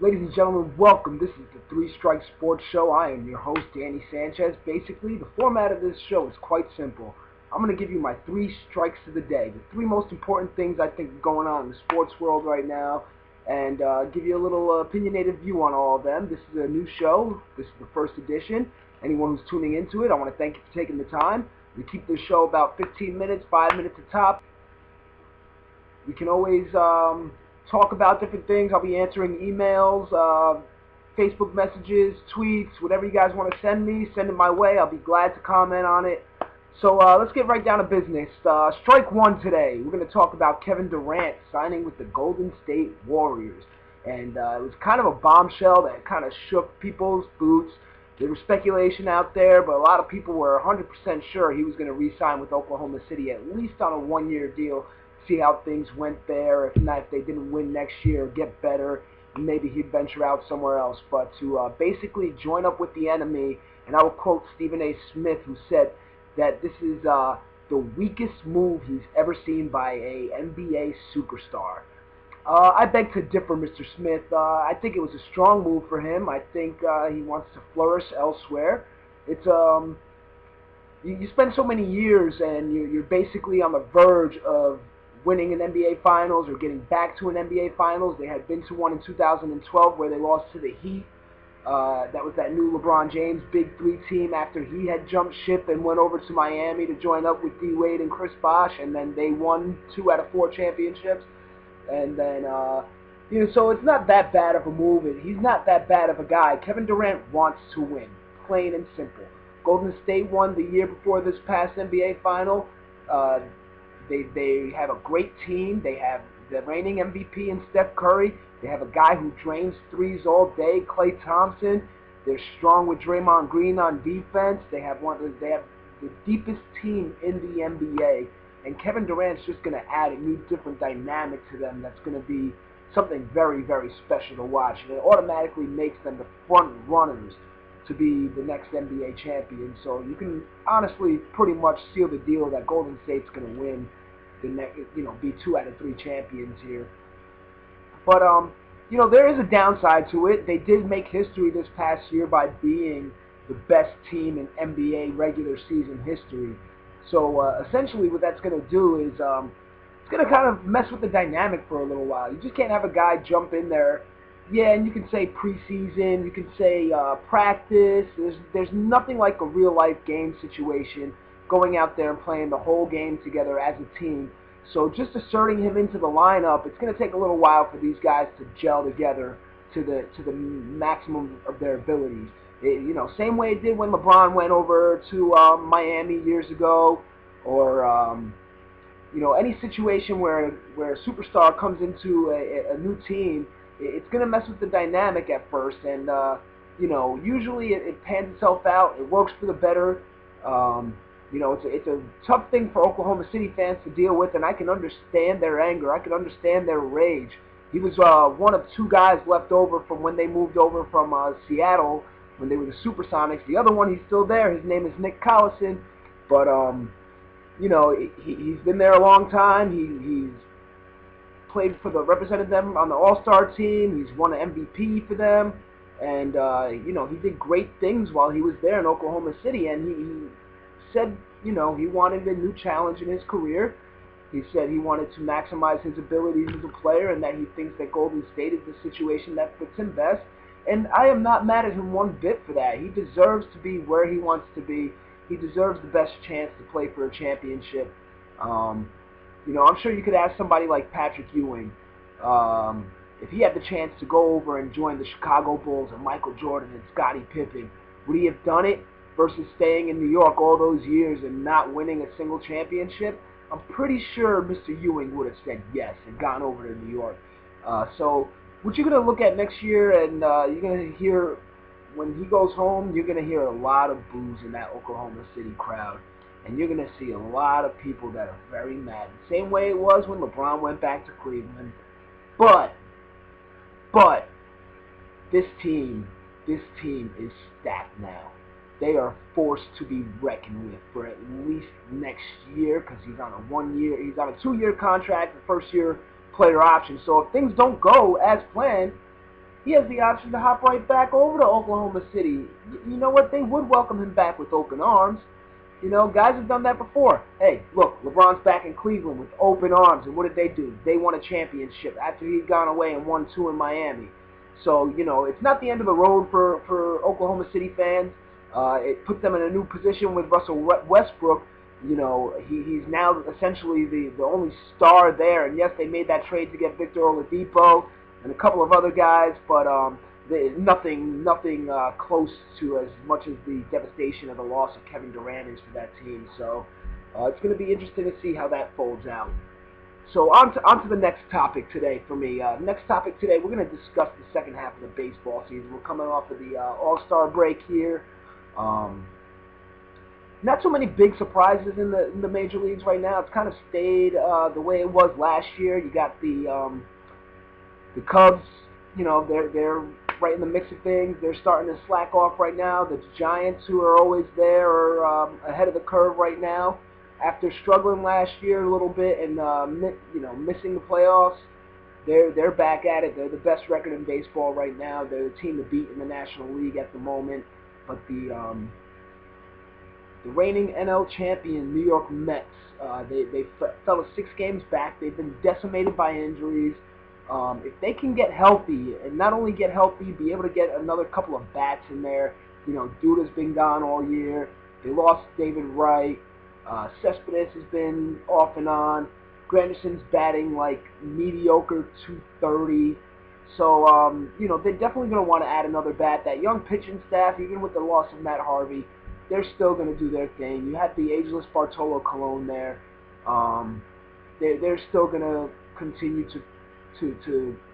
Ladies and gentlemen, welcome. This is the Three Strike Sports Show. I am your host, Danny Sanchez. Basically, the format of this show is quite simple. I'm going to give you my three strikes of the day, the three most important things I think are going on in the sports world right now, and give you a little opinionated view on all of them. This is a new show. This is the first edition. Anyone who's tuning into it, I want to thank you for taking the time. We keep this show about 15 minutes, 5 minutes at top. We can always talk about different things. I'll be answering emails, Facebook messages, tweets, whatever you guys want to send me. Send it my way. I'll be glad to comment on it. So let's get right down to business. Strike one today. We're going to talk about Kevin Durant signing with the Golden State Warriors. And it was kind of a bombshell that kind of shook people's boots. There was speculation out there, but a lot of people were 100% sure he was going to re-sign with Oklahoma City, at least on a one-year deal. See how things went there. If not, if they didn't win next year, get better, maybe he'd venture out somewhere else. But to basically join up with the enemy, and I will quote Stephen A. Smith, who said that this is the weakest move he's ever seen by a NBA superstar. I beg to differ, Mr. Smith. I think it was a strong move for him. I think he wants to flourish elsewhere. It's you spend so many years, and you're basically on the verge of winning an NBA Finals or getting back to an NBA Finals. They had been to one in 2012 where they lost to the Heat. That was that new LeBron James Big Three team after he had jumped ship and went over to Miami to join up with D. Wade and Chris Bosh, and then they won 2 out of 4 championships. And then, so it's not that bad of a move. He's not that bad of a guy. Kevin Durant wants to win, plain and simple. Golden State won the year before this past NBA Final. They have a great team. They have the reigning MVP in Steph Curry. They have a guy who drains threes all day, Klay Thompson. They're strong with Draymond Green on defense. They have the deepest team in the NBA. And Kevin Durant's just going to add a new, different dynamic to them that's going to be something very, very special to watch. And it automatically makes them the front runners to be the next NBA champion. So you can honestly pretty much seal the deal that Golden State's going to win the next, be 2 out of 3 champions here. But there is a downside to it. They did make history this past year by being the best team in NBA regular season history. So essentially what that's going to do is it's going to kind of mess with the dynamic for a little while. You just can't have a guy jump in there. Yeah, and you can say preseason, you can say practice. There's nothing like a real-life game situation, going out there and playing the whole game together as a team. So just asserting him into the lineup, it's going to take a little while for these guys to gel together to the maximum of their abilities. Same way it did when LeBron went over to Miami years ago, or any situation where a superstar comes into a new team. It's going to mess with the dynamic at first, and usually it pans itself out. It works for the better. It's a tough thing for Oklahoma City fans to deal with, and I can understand their anger. I can understand their rage. He was one of 2 guys left over from when they moved over from Seattle when they were the Supersonics. The other one, he's still there. His name is Nick Collison, but he's been there a long time. He's represented them on the All-Star team. He's won an MVP for them, and he did great things while he was there in Oklahoma City. And he said, he wanted a new challenge in his career. He said he wanted to maximize his abilities as a player, and that he thinks that Golden State is the situation that fits him best. And I am not mad at him one bit for that. He deserves to be where he wants to be. He deserves the best chance to play for a championship. I'm sure you could ask somebody like Patrick Ewing, if he had the chance to go over and join the Chicago Bulls and Michael Jordan and Scottie Pippen, would he have done it versus staying in New York all those years and not winning a single championship? I'm pretty sure Mr. Ewing would have said yes and gone over to New York. So what you're going to look at next year, and you're going to hear, when he goes home, you're going to hear a lot of boos in that Oklahoma City crowd. And you're going to see a lot of people that are very mad. The same way it was when LeBron went back to Cleveland. But this team is stacked now. They are forced to be reckoned with for at least next year, because he's on a 2-year contract, the first year player option. So if things don't go as planned, he has the option to hop right back over to Oklahoma City. You know what? They would welcome him back with open arms. You know, guys have done that before. Hey, look, LeBron's back in Cleveland with open arms, and what did they do? They won a championship after he'd gone away and won two in Miami. So, you know, it's not the end of the road for Oklahoma City fans. It put them in a new position with Russell Westbrook. You know, he's now essentially the only star there. And yes, they made that trade to get Victor Oladipo and a couple of other guys, but nothing close to as much as the devastation of the loss of Kevin Durant is for that team. So it's going to be interesting to see how that folds out. So on to the next topic today for me. Next topic today, we're going to discuss the second half of the baseball season. We're coming off of the All-Star break here. Not too many big surprises in the major leagues right now. It's kind of stayed the way it was last year. You got the Cubs. You know, they're right in the mix of things. They're starting to slack off right now. The Giants, who are always there, are ahead of the curve right now. After struggling last year a little bit and missing the playoffs, they're back at it. They're the best record in baseball right now. They're the team to beat in the National League at the moment. But the reigning NL champion New York Mets, they fell 6 games back. They've been decimated by injuries. If they can get healthy, and not only get healthy, be able to get another couple of bats in there. You know, Duda's been gone all year. They lost David Wright. Cespedes has been off and on. Granderson's batting like mediocre 230. So, you know, they're definitely going to want to add another bat. That young pitching staff, even with the loss of Matt Harvey, they're still going to do their thing. You have the ageless Bartolo Colon there. They're still going to continue to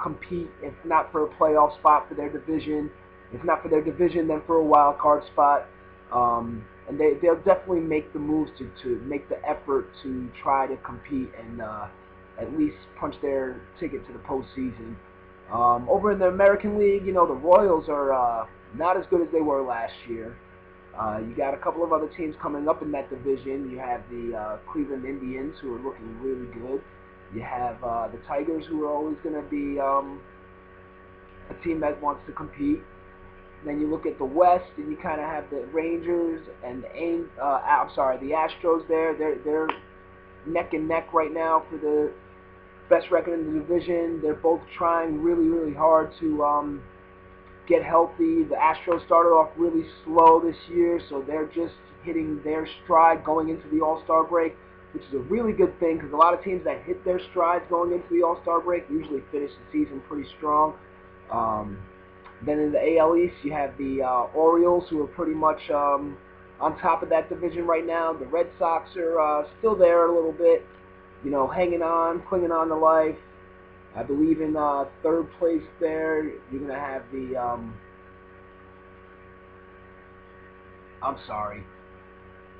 compete, if not for a playoff spot for their division. If not for their division, then for a wild card spot. And they'll definitely make the moves to make the effort to try to compete and at least punch their ticket to the postseason. Over in the American League, you know, the Royals are not as good as they were last year. You got a couple of other teams coming up in that division. You have the Cleveland Indians, who are looking really good. You have the Tigers, who are always going to be a team that wants to compete. Then you look at the West, and you kind of have the Rangers and the Astros there. They're neck and neck right now for the best record in the division. They're both trying really, really hard to get healthy. The Astros started off really slow this year, so they're just hitting their stride going into the All-Star break, which is a really good thing because a lot of teams that hit their strides going into the All-Star break usually finish the season pretty strong. Then in the AL East, you have the Orioles, who are pretty much on top of that division right now. The Red Sox are still there a little bit, you know, hanging on, clinging on to life. I believe in third place there, you're going to have the,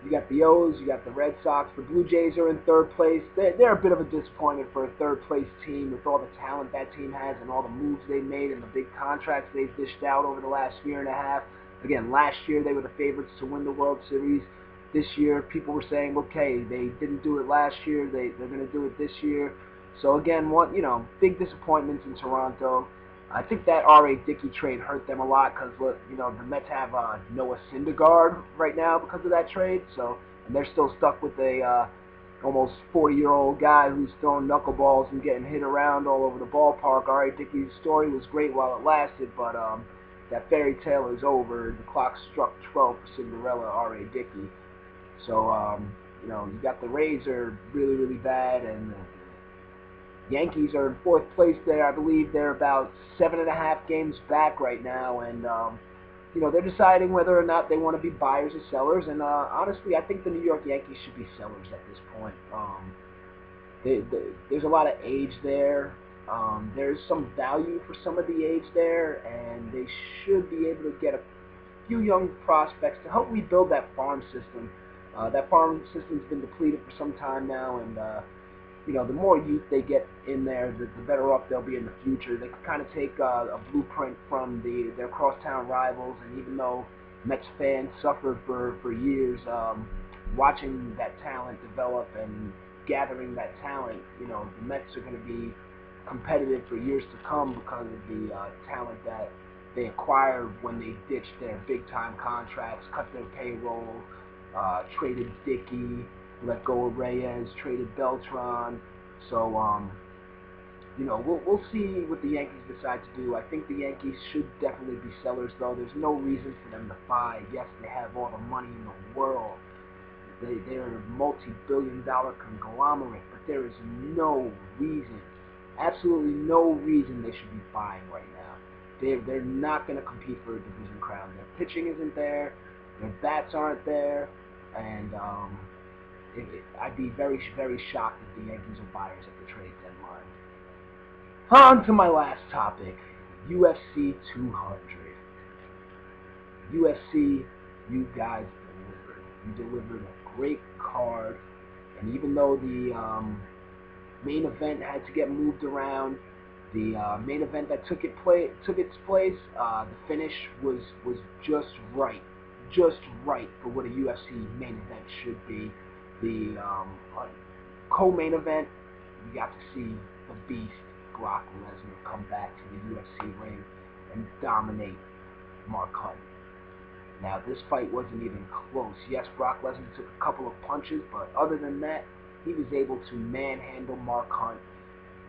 you got the O's, you got the Red Sox. The Blue Jays are in third place. They're a bit of a disappointment for a third-place team with all the talent that team has and all the moves they made and the big contracts they've dished out over the last year and a half. Again, last year they were the favorites to win the World Series. This year, people were saying, okay, they didn't do it last year. They're going to do it this year. So again, big disappointments in Toronto. I think that R.A. Dickey trade hurt them a lot because, you know, the Mets have Noah Syndergaard right now because of that trade. So, and they're still stuck with a almost 40-year-old guy who's throwing knuckleballs and getting hit around all over the ballpark. R.A. Dickey's story was great while it lasted, but that fairy tale is over. The clock struck 12 for Cinderella, R.A. Dickey. So, you know, you got the Rays are really, really bad, and Yankees are in fourth place there. I believe they're about 7.5 games back right now, and you know, they're deciding whether or not they want to be buyers or sellers. And honestly, I think the New York Yankees should be sellers at this point. There's a lot of age there. There's some value for some of the age there, and they should be able to get a few young prospects to help rebuild that farm system. That farm system's been depleted for some time now, and you know, the more youth they get in there, the better off they'll be in the future. They can kind of take a blueprint from their crosstown rivals, and even though Mets fans suffered for years watching that talent develop and gathering that talent, you know, the Mets are going to be competitive for years to come because of the talent that they acquired when they ditched their big-time contracts, cut their payroll, traded Dickey, let go of Reyes, traded Beltran. So, we'll see what the Yankees decide to do. I think the Yankees should definitely be sellers, though. There's no reason for them to buy. Yes, they have all the money in the world. They're a multi-billion-dollar conglomerate, but there is no reason, absolutely no reason they should be buying right now. They're not going to compete for a division crown. Their pitching isn't there. Their bats aren't there. And I'd be very, very shocked if the Yankees are buyers at the trade deadline. On to my last topic, UFC 200. UFC, you guys delivered. You delivered a great card, and even though the main event had to get moved around, the main event that took its place, the finish was just right for what a UFC main event should be. The co-main event, you got to see the Beast, Brock Lesnar, come back to the UFC ring and dominate Mark Hunt. Now, this fight wasn't even close. Yes, Brock Lesnar took a couple of punches, but other than that, he was able to manhandle Mark Hunt,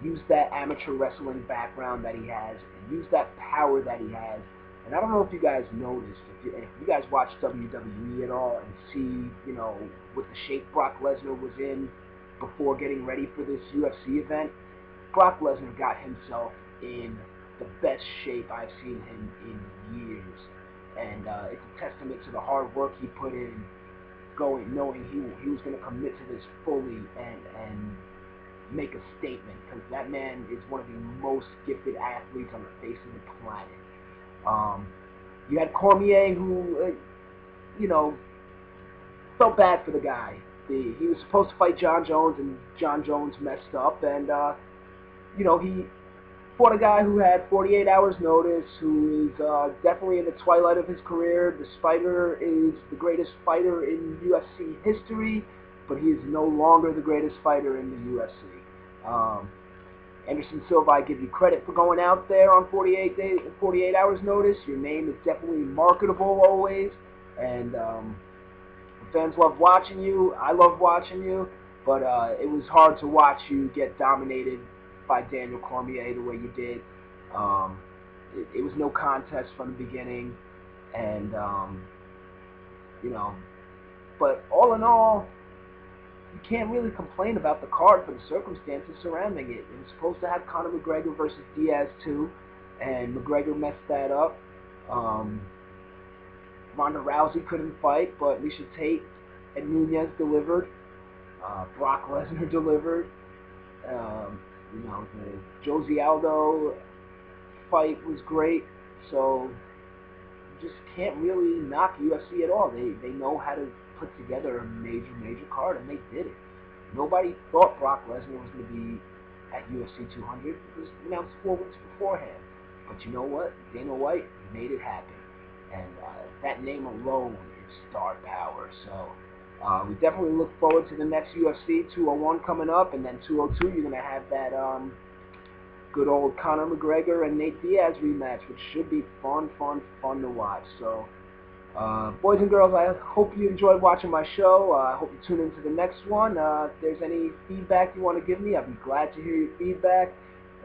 use that amateur wrestling background that he has, and use that power that he has. And I don't know if you guys noticed, if you guys watch WWE at all and see, what the shape Brock Lesnar was in before getting ready for this UFC event, Brock Lesnar got himself in the best shape I've seen him in years. And it's a testament to the hard work he put in, knowing he was going to commit to this fully and make a statement, because that man is one of the most gifted athletes on the face of the planet. You had Cormier, who, felt bad for the guy. He was supposed to fight John Jones, and John Jones messed up, and, he fought a guy who had 48 hours notice, who is definitely in the twilight of his career. This fighter is the greatest fighter in UFC history, but he is no longer the greatest fighter in the UFC. Anderson Silva, I give you credit for going out there on 48 hours notice. Your name is definitely marketable always, and fans love watching you. I love watching you, but it was hard to watch you get dominated by Daniel Cormier the way you did. It was no contest from the beginning, and but all in all, you can't really complain about the card for the circumstances surrounding it. It was supposed to have Conor McGregor versus Diaz too, and McGregor messed that up. Ronda Rousey couldn't fight, but Miesha Tate and Nunes delivered. Brock Lesnar delivered. The Jose Aldo fight was great, so you just can't really knock UFC at all. They know how to put together a major card, and they did it. Nobody thought Brock Lesnar was going to be at UFC 200. It was announced 4 weeks beforehand. But you know what? Dana White made it happen. And that name alone is star power. So we definitely look forward to the next UFC 201 coming up, and then 202 you're going to have that good old Conor McGregor and Nate Diaz rematch, which should be fun to watch. So boys and girls, I hope you enjoyed watching my show. I hope you tune into the next one. If there's any feedback you want to give me, I'd be glad to hear your feedback.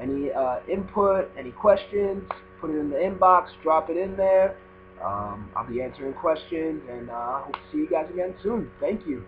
Any input, any questions, put it in the inbox, drop it in there. I'll be answering questions, and I hope to see you guys again soon. Thank you.